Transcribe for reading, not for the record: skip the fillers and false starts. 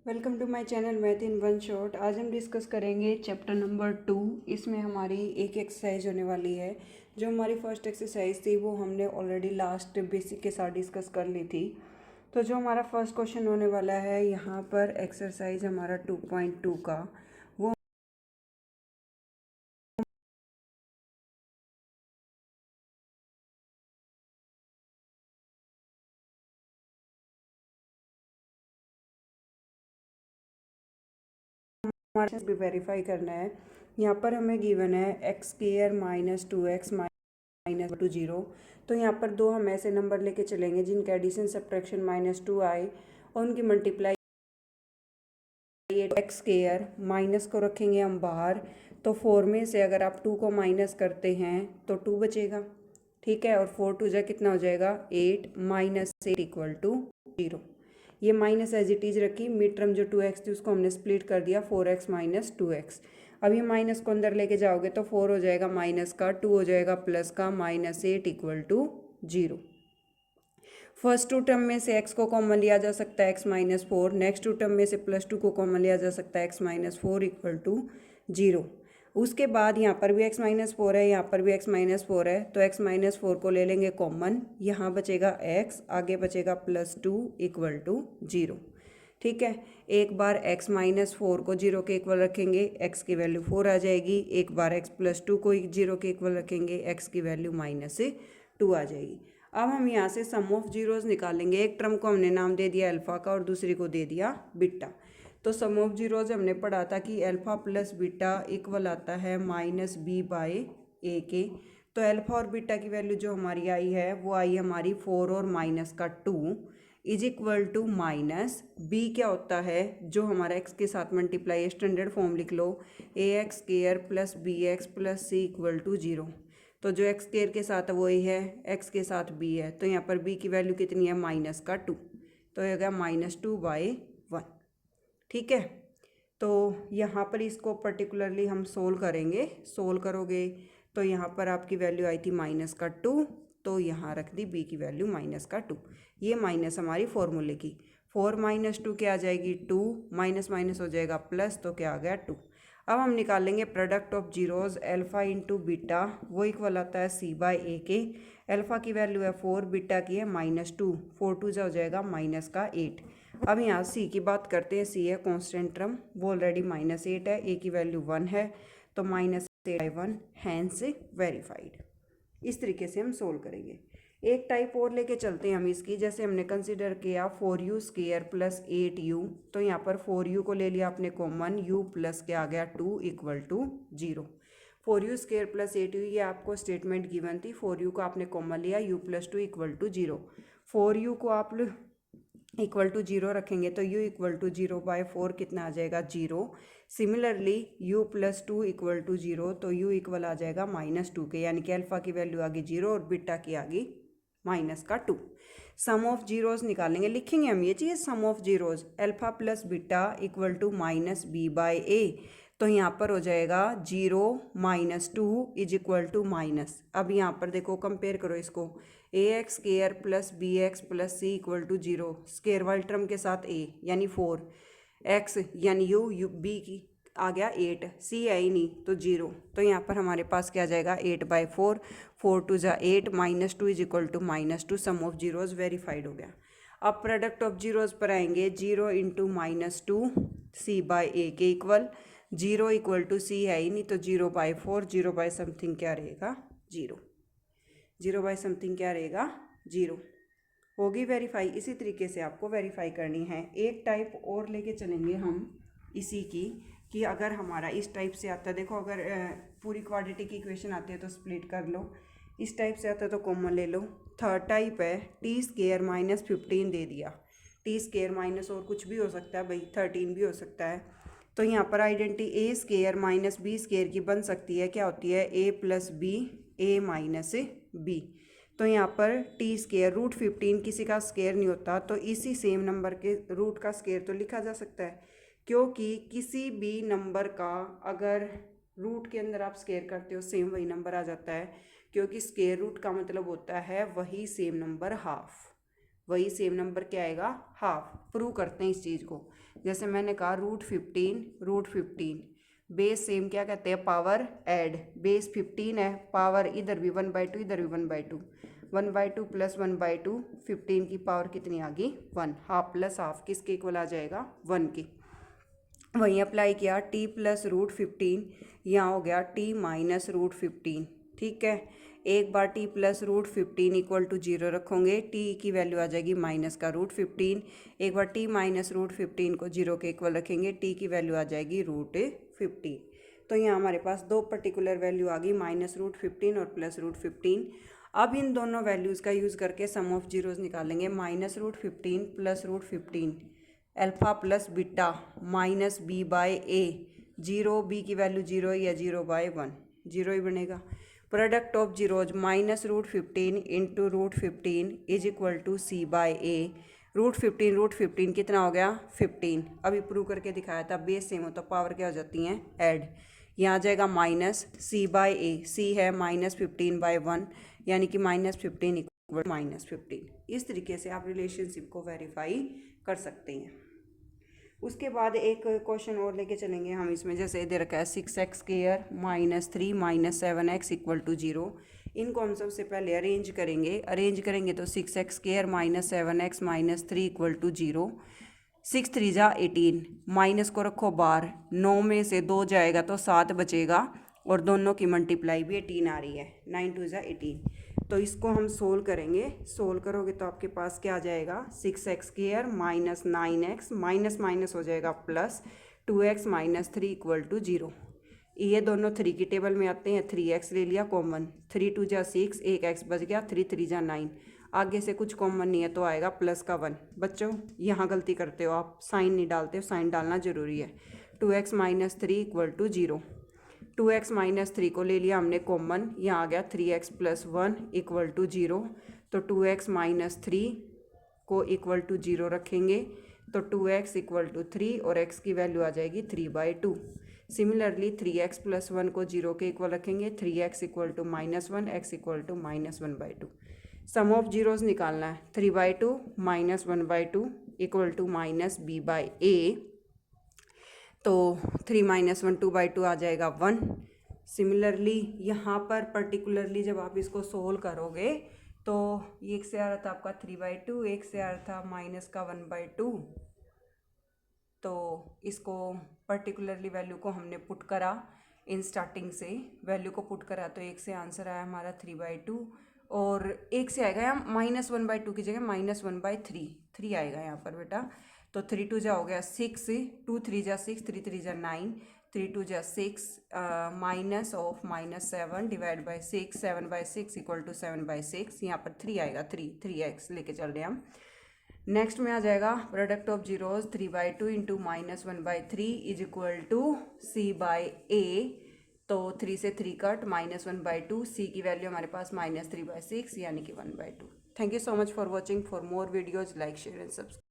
Welcome to my channel math in one shot. आज हम discuss करेंगे चैप्टर नंबर 2। इसमें हमारी एक एक्सरसाइज होने वाली है। जो हमारी फर्स्ट एक्सरसाइज थी वो हमने ऑलरेडी लास्ट बेसिक के साथ डिस्कस कर ली थी। तो जो हमारा फर्स्ट क्वेश्चन होने वाला है यहाँ पर एक्सरसाइज हमारा 2.2 का वो हमारे भी वेरीफाई करना है। यहाँ पर हमें गिवन है x square minus 2x minus two zero. तो यहाँ पर दो हम ऐसे नंबर लेके चलेंगे जिनका एडिशन सब्ट्रैक्शन -2 आए और उनकी मल्टीप्लाई एक्स स्क्वायर माइनस को रखेंगे हम बाहर। तो 4 में से अगर आप 2 को माइनस करते हैं तो 2 बचेगा। ठीक है, और 4 2 जा कितना हो जाएगा 8 माइनस 8 इक्वल टू 0। ये माइनस एज इट इज रखी, मिड टर्म जो 2x थी उसको हमने स्प्लिट कर दिया 4x माइनस 2x। अब ये माइनस को अंदर लेके जाओगे तो 4 हो जाएगा माइनस का, 2 हो जाएगा प्लस का, -8 equal to 0। First two term में से x को कॉमन लिया जा सकता है x minus 4। Next two term में से +2 को कॉमन लिया जा सकता है x माइनस 4 इक्वल टू 0। उसके बाद यहाँ पर भी x माइनस 4 है, यहाँ पर भी x माइनस 4 है, तो x माइनस 4 को ले लेंगे कॉमन। यहाँ बचेगा x, आगे बचेगा +2 इक्वल टू 0। ठीक है, एक बार x माइनस 4 को 0 के इक्वल रखेंगे x की वैल्यू 4 आ जाएगी। एक बार x +2 को 0 के इक्वल रखेंगे x की वैल्यू -2 आ जाएगी। अब हम यहाँ से सम ऑफ जीरोज निकालेंगे। एक टर्म को हमने नाम दे दिया अल्फ़ा का और दूसरी को दे दिया बीटा। तो सम ऑफ जीरोज हमने पढ़ा था कि अल्फ़ा प्लस बीटा इक्वल आता है -b/a के। तो अल्फ़ा और बीटा की वैल्यू जो हमारी आई है वो आई हमारी 4 और माइनस का 2 is equal to minus B क्या होता है जो हमारा एक्स के साथ मल्टीप्लाई, स्टैंडर्ड फॉर्म लिख लो, ax² plus bx plus c equal to 0। तो जो एक्स स्क्वायर के साथ है वही है, एक्स के साथ बी है, तो यहाँ पर बी की वैल्यू कितनी है -2। तो ये गया -2/1। ठीक है, तो यहाँ पर इसको पर्टिकुलरली हम सोल्व करेंगे। सोल्व करोगे तो यहाँ पर आपकी वैल्यू आई थी -2, तो यहाँ रख दी बी की वैल्यू -2। ये माइनस हमारी फॉर्मूले की 4 - 2 क्या आ जाएगी 2, माइनस माइनस हो जाएगा प्लस, तो क्या आ गया 2। अब हम निकालेंगे product of zeros alpha into beta, वो इक्वल आता है c/a के। अल्फ़ा की वैल्यू है 4, बीटा की है -2, 4 2 जा हो जाएगा -8। अब यहाँ c की बात करते हैं। c है कांस्टेंट टर्म, वो ऑलरेडी -8 है, a की वैल्यू 1 है, तो -8/1 हैंस वेरीफाइड। इस तरीके से हम सोल्व करेंगे। एक टाइप और लेके चलते हैं हम इसकी। जैसे हमने कंसिडर किया 4u² प्लस 8u, तो यहाँ पर 4u को ले लिया आपने कॉमन, u प्लस क्या आ गया 2 equal to 0। 4u² plus 8u ये आपको स्टेटमेंट गिवन थी। 4u को आपने कॉमन लिया, u plus 2 equal to 0। 4u को आप इक्वल टू 0 रखेंगे तो u इक्वल टू 0/4 कितना आ जाएगा 0। Similarly u plus 2 equal to 0, तो u इक्वल आ जाएगा -2 के, यानी कि अल्फ़ा की वैल्यू आ गई 0 और बीटा की आ गई -2। सम ऑफ जीरोज निकालेंगे, लिखेंगे हम ये चीज़ sum of zeros alpha plus beta equal to -b/a। तो यहाँ पर हो जाएगा 0 -2 इज इक्वल टू माइनस। अब यहाँ पर देखो कंपेयर करो इसको, ax² plus bx plus c equal to 0, square वाले टर्म के साथ a यानी 4, x यानी u b की आ गया 8, c है ही नहीं तो 0। तो यहाँ पर हमारे पास क्या आ जाएगा 8/4, 4 2 जा 8, -2 is equal to -2। Sum of zeros verified हो गया। अब प्रोडक्ट ऑफ जीरोज पर आएंगे, 0 इंटू -2 c/a के इक्वल, 0 इक्वल टू c है ही नहीं तो 0/4, 0 बाई समथिंग क्या रहेगा 0, 0 बाई समथिंग क्या रहेगा 0। होगी वेरीफाई। इसी तरीके से आपको वेरीफाई करनी है। एक टाइप और लेके चलेंगे हम इसी की, कि अगर हमारा इस टाइप से आता है, देखो अगर पूरी क्वाड्रेटिक इक्वेशन आती है तो स्प्लिट कर लो, इस टाइप से आता है तो कॉमन ले लो। थर्ड टाइप है t² -15 दे दिया, t² माइनस और कुछ भी हो सकता है भाई, 13 भी हो सकता है। तो यहाँ पर आइडेंटिटी a² - b² की बन सकती है, क्या होती है a plus B a minus B. तो यहाँ पर t² √15 किसी का स्क्वायर नहीं होता, तो इसी सेम नंबर के रूट का स्क्वायर तो लिखा जा सकता है, क्योंकि किसी भी नंबर का अगर रूट के अंदर आप स्क्वायर करते हो सेम वही नंबर आ जाता है, क्योंकि स्क्वायर रूट का मतलब होता है वही सेम नंबर हाफ। वही सेम नंबर क्या आएगा, हाफ। प्रूव करते हैं इस चीज़ को। जैसे मैंने कहा √15 बेस सेम क्या कहते हैं, पावर ऐड। बेस 15 है, पावर इधर भी 1/2 इधर भी 1/2, 1/2 प्लस 1/2 15 की पावर कितनी आ गई 1। हाफ प्लस हाफ किसके इक्वल आ जाएगा 1 की। वहीं अप्लाई किया t प्लस √15, यहाँ हो गया t माइनस √15। ठीक है, एक बार t प्लस √15 इक्वल टू 0 रखोगे, t की वैल्यू आ जाएगी माइनस का √15। एक बार t माइनस √15 को 0 के इक्वल रखेंगे, t की वैल्यू आ जाएगी √15। तो यहाँ हमारे पास दो पर्टिकुलर वैल्यू आ गई, माइनस √15 और प्लस √15। अब इन दोनों वैल्यूज़ का यूज़ करके सम ऑफ जीरोज़ निकालेंगे। Minus √15 plus √15, alpha plus beta minus b by a। 0 b की वैल्यू 0 या 0/1, 0 ही बनेगा। Product of zeros minus √15 into √15 is equal to c by a। √15 कितना हो गया 15। अभी प्रूव करके दिखाया था, बेस सेम हो तो पावर क्या हो जाती हैं ऐड। यहाँ आ जाएगा minus c by a, c है -15/1 यानी कि -15 इक्वल -15। इस तरीके से आप रिलेशनशिप को वेरीफाई कर सकते हैं। उसके बाद एक क्वेश्चन और लेके चलेंगे हम इसमें। जैसे दे रखा है 6x² -3 -7x इक्वल टू 0। इनको हम सबसे पहले अरेंज करेंगे तो 6x² -7x -3 इक्वल टू 0। 6 3 जा 18, माइनस को रखो बाहर, 9 में से 2 जाएगा तो 7 बचेगा और दोनों की मल्टीप्लाई भी 18 आ रही है, 9 2 जा 18। तो इसको हम सोल्व करेंगे। सोल्व करोगे तो आपके पास क्या आ जाएगा 6x² -9x माइनस माइनस हो जाएगा प्लस 2x -3 इक्वल टू 0। ये दोनों 3 की टेबल में आते हैं, 3x ले लिया कॉमन, 3 2 जा 6, एक x बच गया, 3 3 जा 9। आगे से कुछ कॉमन नहीं है तो आएगा प्लस का 1। बच्चों यहाँ गलती करते हो आप, साइन नहीं डालते हो, साइन डालना जरूरी है। 2x -3 equal to 0। 2x -3 को ले लिया हमने कॉमन, यहाँ आ गया 3x + 1 इक्वल टू 0। तो 2x -3 को इक्वल टू 0 रखेंगे तो 2x इक्वल टू 3 और x की वैल्यू आ जाएगी 3/2। सिमिलरली 3x + 1 को 0 के इक्वल रखेंगे, 3x equal to -1, x equal to -1/2। Sum of zeros निकालना है। 3/2 -1/2 इक्वल टू -b/a। तो 3 - 1 2/2 आ जाएगा 1। सिमिलरली यहाँ पर पर्टिकुलरली जब आप इसको सोल्व करोगे तो एक से आ रहा था आपका 3/2, एक से आ रहा था माइनस का 1/2। तो इसको पर्टिकुलरली वैल्यू को हमने पुट करा, इन स्टार्टिंग से वैल्यू को पुट करा तो एक से आंसर आया हमारा 3/2 और एक से आएगा यहाँ -1/2 की जगह -1/3 3 आएगा यहाँ पर बेटा। तो 3 2 जा हो गया 6, 2 3 जा 6, 3 3 जा 9, 3 2 जा 6 minus of -7 divide by 6, 7/6 equal to 7/6। यहाँ पर 3 आएगा, 3x लेके चल रहे हैं हम। नेक्स्ट में आ जाएगा product of zeros 3/2 into -1/3 is equal to c/a। तो 3 से 3 कट, -1/2, c की वैल्यू हमारे पास -3/6 यानी कि 1/2। Thank you so much for watching. For more videos like share and subscribe.